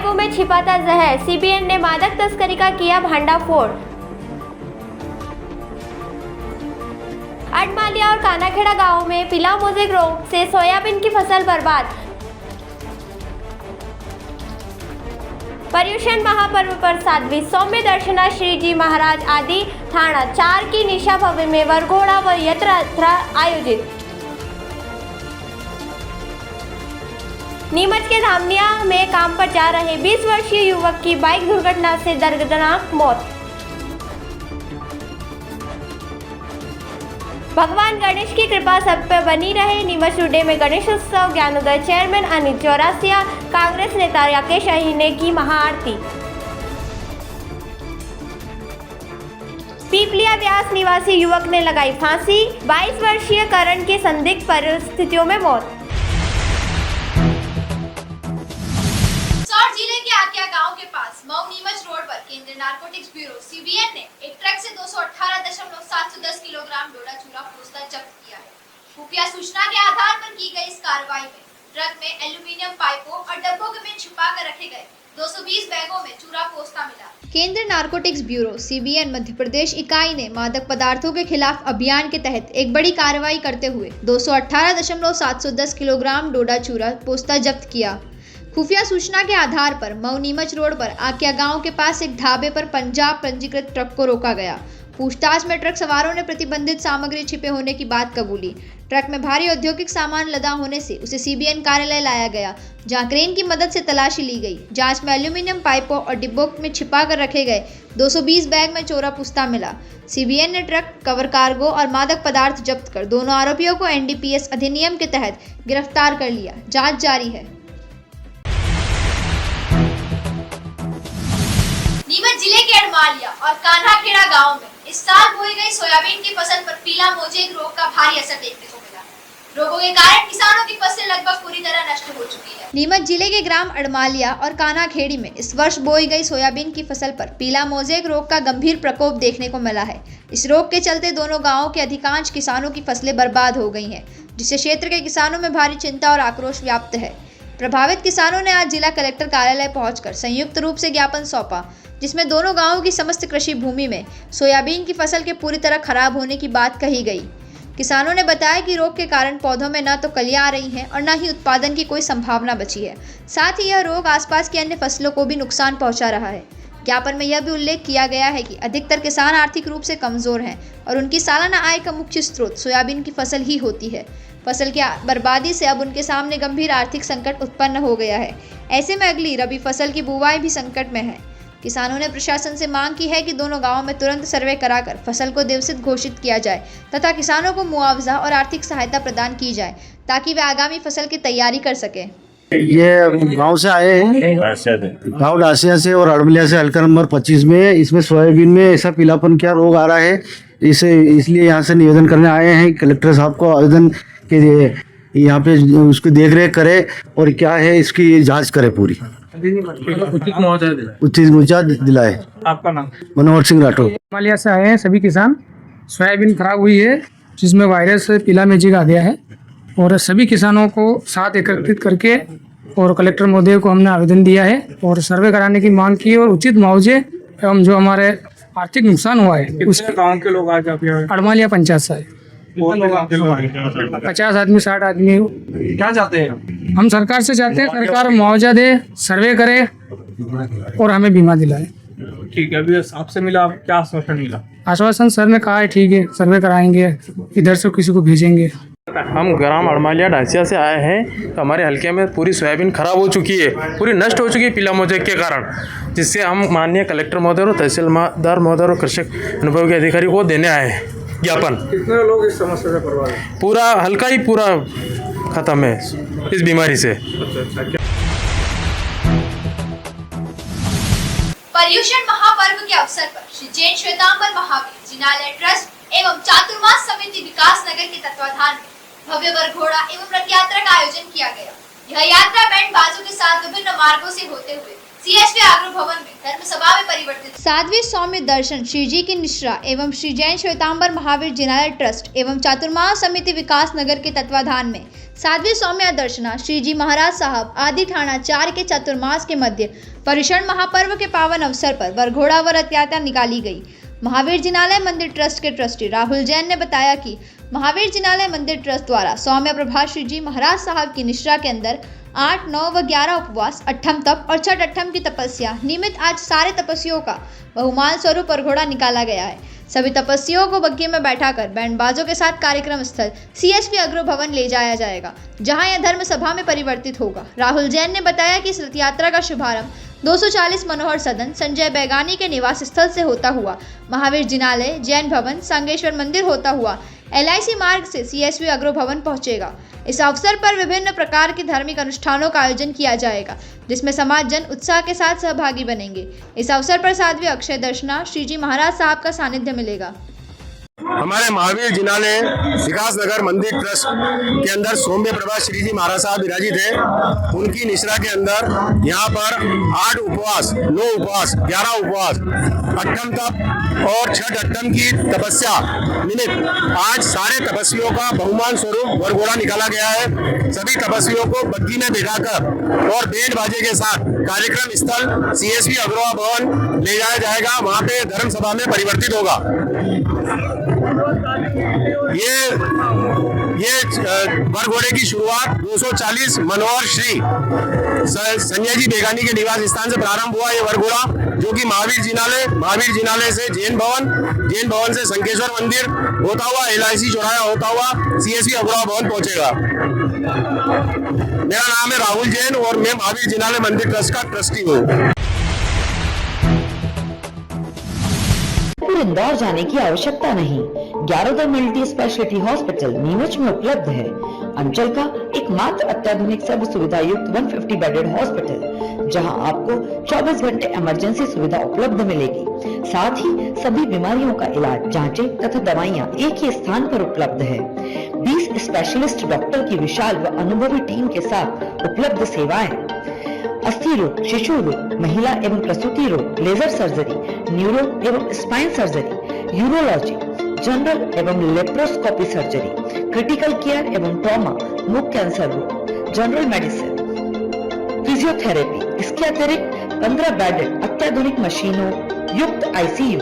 बैगों में छिपा था जहर, सीबीएन ने मादक तस्करी का किया भंडाफोड़। अडमालिया और कानाखेड़ा गांव में पीला मोज़ेक रोग से सोयाबीन की फसल बर्बाद। पर्युषण महापर्व पर साध्वी सौम्य दर्शना श्री जी महाराज आदि थाना 4 की निशा भवन में वरघोड़ा व यात्रा आयोजित। नीमच के धामनिया में काम पर जा रहे 20 वर्षीय युवक की बाइक दुर्घटना से दर्दनाक मौत। भगवान गणेश की कृपा सब पर बनी रहे। नीमच टुडे में गणेशोत्सव ज्ञानोदय चेयरमैन अनिल चौरसिया, कांग्रेस नेता राकेश अहिर ने की महाआरती। पीपलिया व्यास निवासी युवक ने लगाई फांसी, 22 वर्षीय करण की संदिग्ध परिस्थितियों में मौत। जिले के आकिया गांव के पास मऊ नीमच रोड पर केंद्रीय नारकोटिक्स ब्यूरो सीबीएन ने एक ट्रक से 218.710 किलोग्राम डोडा चूरा पोस्ता जब्त किया है। खुफिया सूचना के आधार पर की गई इस कार्रवाई में ट्रक में एल्यूमीनियम पाइपों और डब्बों में छिपा कर रखे गए 220 बैगों में चूरा पोस्ता मिला। केंद्रीय narcotics bureau CBN Madhya Pradesh इकाई ने मादक पदार्थों के खिलाफ अभियान के तहत एक बड़ी कार्रवाई करते हुए 218.710 किलोग्राम डोडा चूरा पोस्ता जब्त किया। खुफिया सूचना के आधार पर मऊ नीमच रोड पर आकिया गांव के पास एक ढाबे पर पंजाब पंजीकृत ट्रक को रोका गया। पूछताछ में ट्रक सवारों ने प्रतिबंधित सामग्री छिपे होने की बात कबूली। ट्रक में भारी औद्योगिक सामान लदा होने से उसे सीबीएन कार्यालय लाया गया, जहां क्रेन की मदद से तलाशी ली गई। जांच में एल्यूमीनियम पाइपों और डिब्बों में छिपा कर रखे गए 220 बैग में चोरा पुस्ता मिला। सीबीएन ने ट्रक, कवर कार्गो और मादक पदार्थ जब्त कर दोनों आरोपियों को एनडीपीएस अधिनियम के तहत गिरफ्तार कर लिया। जाँच जारी है। नीमच जिले के अडमालिया और कान्हाखेड़ा गांव में इस साल बोई गई सोयाबीन की फसल पर पीला मोज़ेक रोग का भारी असर देखने को मिला। रोगों के कारण किसानों की फसल लगभग पूरी तरह नष्ट हो चुकी है। नीमच जिले के ग्राम अडमालिया और कान्हाखेड़ी में इस वर्ष बोई गई सोयाबीन की फसल पर पीला मोज़ेक रोग का गंभीर प्रकोप देखने को मिला है। इस रोग के चलते दोनों गाँवों के अधिकांश किसानों की फसलें बर्बाद हो गई है, जिससे क्षेत्र के किसानों में भारी चिंता और आक्रोश व्याप्त है। प्रभावित किसानों ने आज जिला कलेक्टर कार्यालय पहुंचकर संयुक्त रूप से ज्ञापन सौंपा, जिसमें दोनों गांवों की समस्त कृषि भूमि में सोयाबीन की फसल के पूरी तरह खराब होने की बात कही गई। किसानों ने बताया कि रोग के कारण पौधों में न तो कलियां आ रही हैं और न ही उत्पादन की कोई संभावना बची है। साथ ही यह रोग आसपास की अन्य फसलों को भी नुकसान पहुंचा रहा है। ज्ञापन में यह भी उल्लेख किया गया है कि अधिकतर किसान आर्थिक रूप से कमजोर हैं और उनकी सालाना आय का मुख्य स्रोत सोयाबीन की फसल ही होती है। फसल की बर्बादी से अब उनके सामने गंभीर आर्थिक संकट उत्पन्न हो गया है। ऐसे में अगली रबी फसल की बुवाई भी संकट में है। किसानों ने प्रशासन से मांग की है कि दोनों गांवों में तुरंत सर्वे कराकर फसल को दिवसित घोषित किया जाए तथा किसानों को मुआवजा और आर्थिक सहायता प्रदान की जाए, ताकि वे आगामी फसल की तैयारी कर सकें। ये गांव से आए हैं, गांव डासिया से और अडमलिया से, हल्का नंबर 25 में। इसमें सोयाबीन में ऐसा पीलापन क्या रोग आ रहा है, इसलिए यहाँ से निवेदन करने आए हैं कलेक्टर साहब को, आवेदन के यहाँ पे उसकी देख रेख करे और क्या है इसकी जांच करे पूरी, उचित मुआवजा दिलाए। आपका नाम? मनोहर सिंह राठौर। अडमालिया से आए हैं सभी किसान। सोयाबीन खराब हुई है, जिसमें वायरस पीला मोज़ेक आ गया है और सभी किसानों को साथ एकत्रित करके और कलेक्टर महोदय को हमने आवेदन दिया है और सर्वे कराने की मांग की और उचित मुआवजे एवं जो हमारे आर्थिक नुकसान हुआ है उसके गाँव के लोग आज अडमालिया पंचायत से 50 आदमी 60 आदमी। क्या चाहते हैं? हम सरकार से चाहते हैं सरकार मुआवजा दे, सर्वे करे और हमें बीमा दिलाए। ठीक है, अभी आपसे मिला, क्या आश्वासन मिला? आश्वासन सर ने कहा है ठीक है सर्वे कराएंगे, इधर से किसी को भेजेंगे। हम ग्राम अडमालिया डासिया से आए हैं, तो हमारे हल्के में पूरी सोयाबीन खराब हो चुकी है, पूरी नष्ट हो चुकी है पीला मोज़ेक के कारण, जिससे हम माननीय कलेक्टर महोदय और तहसीलदार महोदय और कृषक अनुभव के अधिकारी को देने आए हैं ज्ञापन। कितने लोग इस समस्या से प्रभावित हैं? पूरा हल्का ही पूरा खत्म है इस बीमारी से। पर्युषण महापर्व के अवसर पर श्री जैन श्वेतांबर महावीर जिनालय ट्रस्ट एवं चातुर्मास समिति विकास नगर के तत्वाधान में भव्य वरघोड़ा एवं रथ यात्रा का आयोजन किया गया। यह यात्रा बैंड बाजों के साथ विभिन्न मार्गों से होते हुए सीएसवी आगरा भवन में धर्म सभा में परिवर्तित। साध्वी सौम्य दर्शन श्री जी की निश्रा एवं श्री जैन श्वेतांबर महावीर जिनालय ट्रस्ट एवं चातुर्मास समिति विकास नगर के तत्वाधान में साध्वी सौम्य दर्शना श्री जी महाराज साहब आदि ठाणा 4 के चातुर्मास के मध्य परिषण महापर्व के पावन अवसर पर वरघोड़ा व रथ यात्रा निकाली गई। महावीर जिनालय मंदिर ट्रस्ट के ट्रस्टी राहुल जैन ने बताया कि महावीर जिनालय मंदिर ट्रस्ट द्वारा सौम्य प्रभा श्री जी महाराज साहब की निश्रा के अंदर 8, 9 व 11 उपवास, अट्ठम तप और छठ अट्ठम की तपस्या निमित्त आज सारे तपस्वियों का बहुमान स्वरूप वरघोड़ा निकाला गया है। सभी तपस्वियों को बग्घी में बैठाकर बैंड बाजों के साथ कार्यक्रम स्थल सीएसवी अग्रो भवन ले जाया जाएगा, जहां यह धर्म सभा में परिवर्तित होगा। राहुल जैन ने बताया कि इस रथ यात्रा का शुभारंभ 240 मनोहर सदन संजय बैगानी के निवास स्थल से होता हुआ महावीर जिनालय, जैन भवन, सांगेश्वर मंदिर होता हुआ LIC मार्ग से सीएसवी अग्रो भवन पहुंचेगा। इस अवसर पर विभिन्न प्रकार के धार्मिक अनुष्ठानों का आयोजन किया जाएगा, जिसमें समाज जन उत्साह के साथ सहभागी बनेंगे। इस अवसर पर साध्वी अक्षय दर्शना श्री जी महाराज साहब का सानिध्य मिलेगा। हमारे महावीर जिनालय विकास नगर मंदिर ट्रस्ट के अंदर सौम्य प्रभा श्री जी महाराज साहब विराजित है। उनकी निश्रा के अंदर यहाँ पर 8 उपवास, 9 उपवास, 11 उपवास, अट्ठम तप और छठ अट्ठम की तपस्या निमित्त आज सारे तपस्वियों का बहुमान स्वरूप वरघोड़ा निकाला गया है। सभी तपस्वियों को बग्घी में बिठाकर और बैंड बाजे के साथ कार्यक्रम स्थल सीएसवी अग्रवा भवन ले जाया जाएगा। वहाँ पे धर्म सभा में परिवर्तित होगा। ये वरघोड़े की शुरुआत 240 मनोहर श्री संजय जी बेगानी के निवास स्थान से प्रारंभ हुआ। ये वरघोड़ा जो कि महावीर जिनालय से जैन भवन से संकेश्वर मंदिर होता हुआ LIC चौराहा होता हुआ सीएसवी अग्रवा भवन पहुंचेगा। मेरा नाम है राहुल जैन और मैं महावीर जिनालय मंदिर ट्रस्ट का ट्रस्टी हूँ। इंदौर जाने की आवश्यकता नहीं। ग्यारोदर मल्टी स्पेशलिटी हॉस्पिटल नीमच में उपलब्ध है। अंचल का एकमात्र अत्याधुनिक सर्व सुविधा युक्त 150 बेडेड हॉस्पिटल, जहां आपको 24 घंटे इमरजेंसी सुविधा उपलब्ध मिलेगी। साथ ही सभी बीमारियों का इलाज, जांचें तथा दवाइयां एक ही स्थान पर उपलब्ध है। 20 स्पेशलिस्ट डॉक्टर की विशाल व अनुभवी टीम के साथ उपलब्ध सेवाएं, अस्थि रोग, शिशु रोग, महिला एवं प्रसूति रोग, लेजर सर्जरी, न्यूरो एवं स्पाइन सर्जरी, यूरोलॉजी, जनरल एवं लेप्रोस्कोपी सर्जरी, क्रिटिकल केयर एवं ट्रॉमा, मुख कैंसर रोग, जनरल मेडिसिन, फिजियोथेरेपी। इसके अतिरिक्त 15 बेडेड अत्याधुनिक मशीनों युक्त ICU,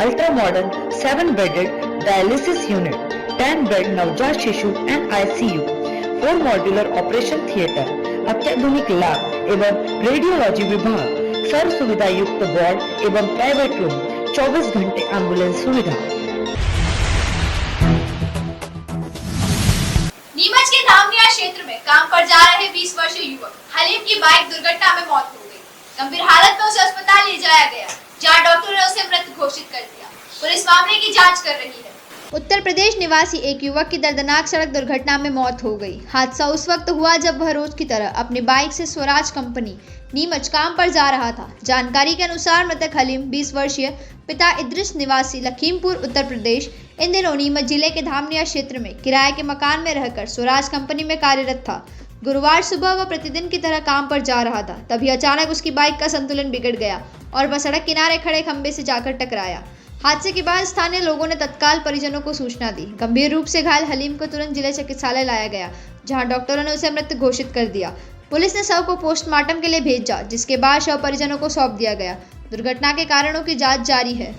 ultra modern 7 bedded dialysis unit, 10 bed नवजात शिशु and ICU, 4 modular operation theatre, अत्याधुनिक लैब एवं रेडियोलॉजी विभाग, सर्व सुविधा युक्त वार्ड एवं प्राइवेट रूम, 24 घंटे एम्बुलेंस सुविधा। नीमच के धामनिया क्षेत्र में काम पर जा रहे 20 वर्षीय युवक हलीम की बाइक दुर्घटना में मौत हो गई। गंभीर हालत में उसे अस्पताल ले जाया गया, जहां डॉक्टरों ने उसे मृत घोषित कर दिया। पुलिस मामले की जांच कर रही है। उत्तर प्रदेश निवासी एक युवक की दर्दनाक सड़क दुर्घटना में मौत हो गई। हादसा उस वक्त हुआ जब वह रोज की तरह अपनी बाइक से स्वराज कंपनी नीमच काम पर जा रहा था। जानकारी के अनुसार मृतक हलीम 20 वर्षीय, पिता इद्रिस निवासी लखीमपुर उत्तर प्रदेश, इन दिनों नीमच जिले के धामनिया क्षेत्र में किराए के मकान में रहकर स्वराज कंपनी में कार्यरत था। गुरुवार सुबह वह प्रतिदिन की तरह काम पर जा रहा था, तभी अचानक उसकी बाइक का संतुलन बिगड़ गया और वह सड़क किनारे खड़े खंभे से जाकर टकराया। हादसे के बाद स्थानीय लोगों ने तत्काल परिजनों को सूचना दी। गंभीर रूप से घायल हलीम को तुरंत जिला चिकित्सालय लाया गया, जहां डॉक्टरों ने उसे मृत घोषित कर दिया। पुलिस ने शव को पोस्टमार्टम के लिए भेजा, जिसके बाद शव परिजनों को सौंप दिया गया। दुर्घटना के कारणों की जांच जारी है।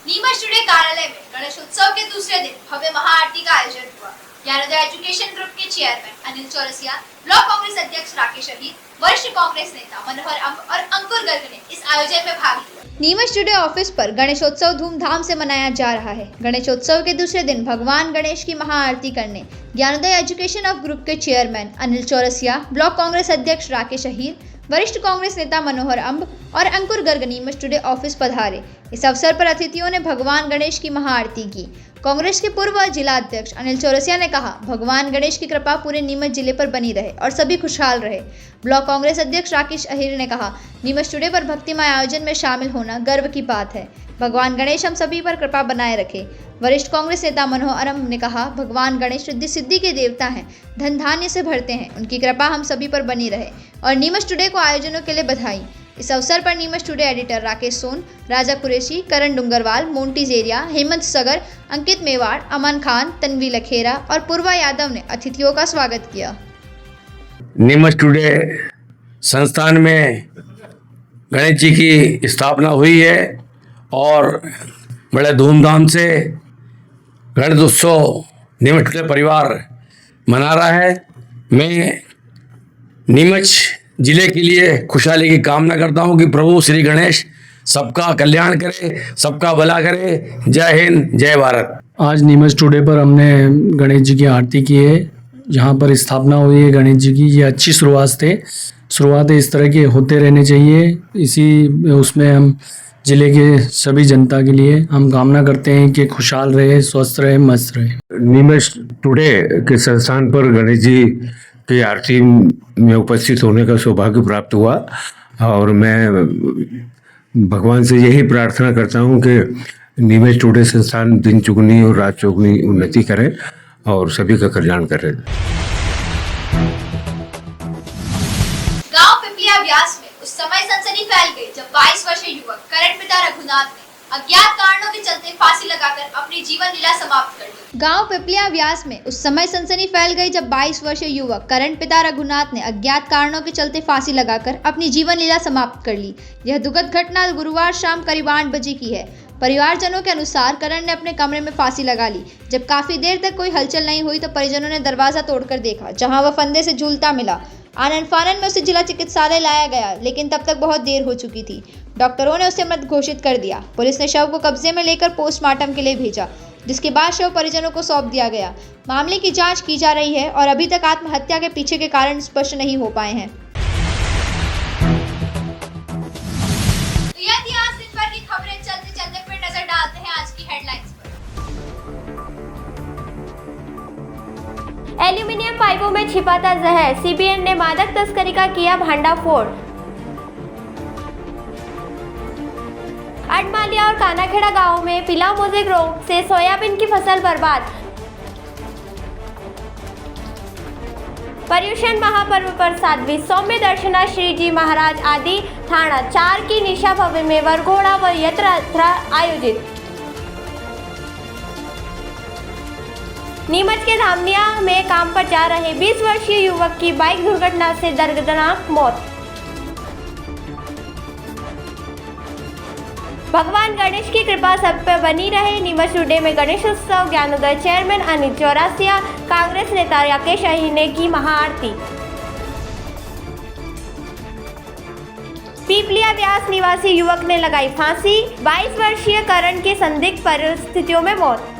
नीमच टुडे कार्यालय में गणेश उत्सव के दूसरे दिन भव्य महाआरती का आयोजन हुआ। ज्ञानोदय एजुकेशन ग्रुप के चेयरमैन अनिल चौरसिया, ब्लॉक कांग्रेस अध्यक्ष राकेश अहीर, वरिष्ठ कांग्रेस नेता मनोहर अंब और अंकुर गर्ग ने इस आयोजन में भाग लिया। नीमच टुडे ऑफिस पर गणेशोत्सव धूमधाम से मनाया जा रहा है। गणेशोत्सव के दूसरे दिन भगवान गणेश की महाआरती करने ज्ञानोदय एजुकेशन ऑफ ग्रुप के चेयरमैन अनिल चौरसिया, ब्लॉक कांग्रेस अध्यक्ष राकेश अहीर, वरिष्ठ कांग्रेस नेता मनोहर अंब और अंकुर गर्ग नीमच टुडे ऑफिस पधारे। इस अवसर पर अतिथियों ने भगवान गणेश की महाआरती की। कांग्रेस के पूर्व जिला अध्यक्ष अनिल चौरसिया ने कहा, भगवान गणेश की कृपा पूरे नीमच जिले पर बनी रहे और सभी खुशहाल रहे। ब्लॉक कांग्रेस अध्यक्ष राकेश अहीर ने कहा, नीमच टुडे पर भक्तिमय आयोजन में शामिल होना गर्व की बात है। भगवान गणेश हम सभी पर कृपा बनाए रखे। वरिष्ठ कांग्रेस नेता मनोहर अरम ने कहा, भगवान गणेश रिद्धि सिद्धि के देवता हैं, धन धान्य से भरते हैं, उनकी कृपा हम सभी पर बनी रहे। और नीमच टुडे को आयोजनों के लिए बधाई। इस अवसर पर नीमच टुडे एडिटर राकेश सोन, राजा कुरैशी, करण डुंगरवाल, मोंटी जेरिया, हेमंत सगर, अंकित मेवाड़, अमन खान, तन्वी लखेरा और पूर्वा यादव ने अतिथियों का स्वागत किया। नीमच टुडे संस्थान में गणेश जी की स्थापना हुई है और बड़े धूमधाम से गणेश उत्सव नीमच टुडे परिवार मना रहा है। मैं नीमच जिले के लिए खुशहाली की कामना करता हूं कि प्रभु श्री गणेश सबका कल्याण करे, सबका भला करे। जय हिंद, जय भारत। आज नीमच टुडे पर हमने गणेश जी की आरती की है। जहाँ पर स्थापना हुई है गणेश जी की, ये अच्छी शुरुआत इस तरह के होते रहने चाहिए। इसी उसमें हम जिले के सभी जनता के लिए हम कामना करते हैं कि खुशहाल रहे, स्वस्थ रहे, मस्त रहे। नीमच टुडे के संस्थान पर गणेश जी की आरती में उपस्थित होने का सौभाग्य प्राप्त हुआ और मैं भगवान से यही प्रार्थना करता हूँ कि नीमच टुडे संस्थान दिन चुगनी और रात चौगुनी उन्नति करे और सभी का कल्याण करे। गांव पिपलिया व्यास में उस समय सनसनी फैल गई जब 22 वर्षीय युवक करण पिता रघुनाथ ने अज्ञात कारणों के चलते फांसी लगाकर अपनी जीवन लीला समाप्त कर ली। गांव पिपलिया व्यास में उस समय सनसनी फैल गई जब 22 वर्षीय युवक करण पिता रघुनाथ ने अज्ञात कारणों के चलते फांसी लगाकर अपनी जीवन लीला समाप्त कर ली। यह दुखद घटना गुरुवार शाम करीब 8 बजे की है। परिवारजनों के अनुसार करण ने अपने कमरे में फांसी लगा ली। जब काफी देर तक कोई हलचल नहीं हुई तो परिजनों ने दरवाजा तोड़कर देखा, जहां वह फंदे से झूलता मिला। आनन फानन में उसे जिला चिकित्सालय लाया गया, लेकिन तब तक बहुत देर हो चुकी थी। डॉक्टरों ने उसे मृत घोषित कर दिया। पुलिस ने शव को कब्जे में लेकर पोस्टमार्टम के लिए भेजा, जिसके बाद शव परिजनों को सौंप दिया गया। मामले की जांच की जा रही है और अभी तक आत्महत्या के पीछे के कारण स्पष्ट नहीं हो पाए हैं। तो यह थी आज दिन भर की खबरें। चलते फिर नजर डालते हैं आज की हेडलाइंस पर। एल्यूमिनियम पाइपों में छिपा था जहर, सीबीएन ने मादक तस्करी का किया भंडाफोड़। अडमालिया और कानाखेड़ा गांव में पीला मोजेक रोग से सोयाबीन की फसल बर्बाद। पर्युषण महापर्व पर 7वीं सौम्य दर्शना श्री जी महाराज आदि थाना 4 की निशा भवन में वरघोड़ा व यात्रा आयोजित। नीमच के धामनिया में काम पर जा रहे 20 वर्षीय युवक की बाइक दुर्घटना से दर्दनाक मौत। भगवान गणेश की कृपा सब पर बनी रहे। नीमच टुडे में गणेशोत्सव ज्ञानोदय चेयरमैन अनिल चौरासिया, कांग्रेस नेता राकेश अहीर ने की महाआरती। पीपलिया व्यास निवासी युवक ने लगाई फांसी, 22 वर्षीय करण की संदिग्ध परिस्थितियों में मौत।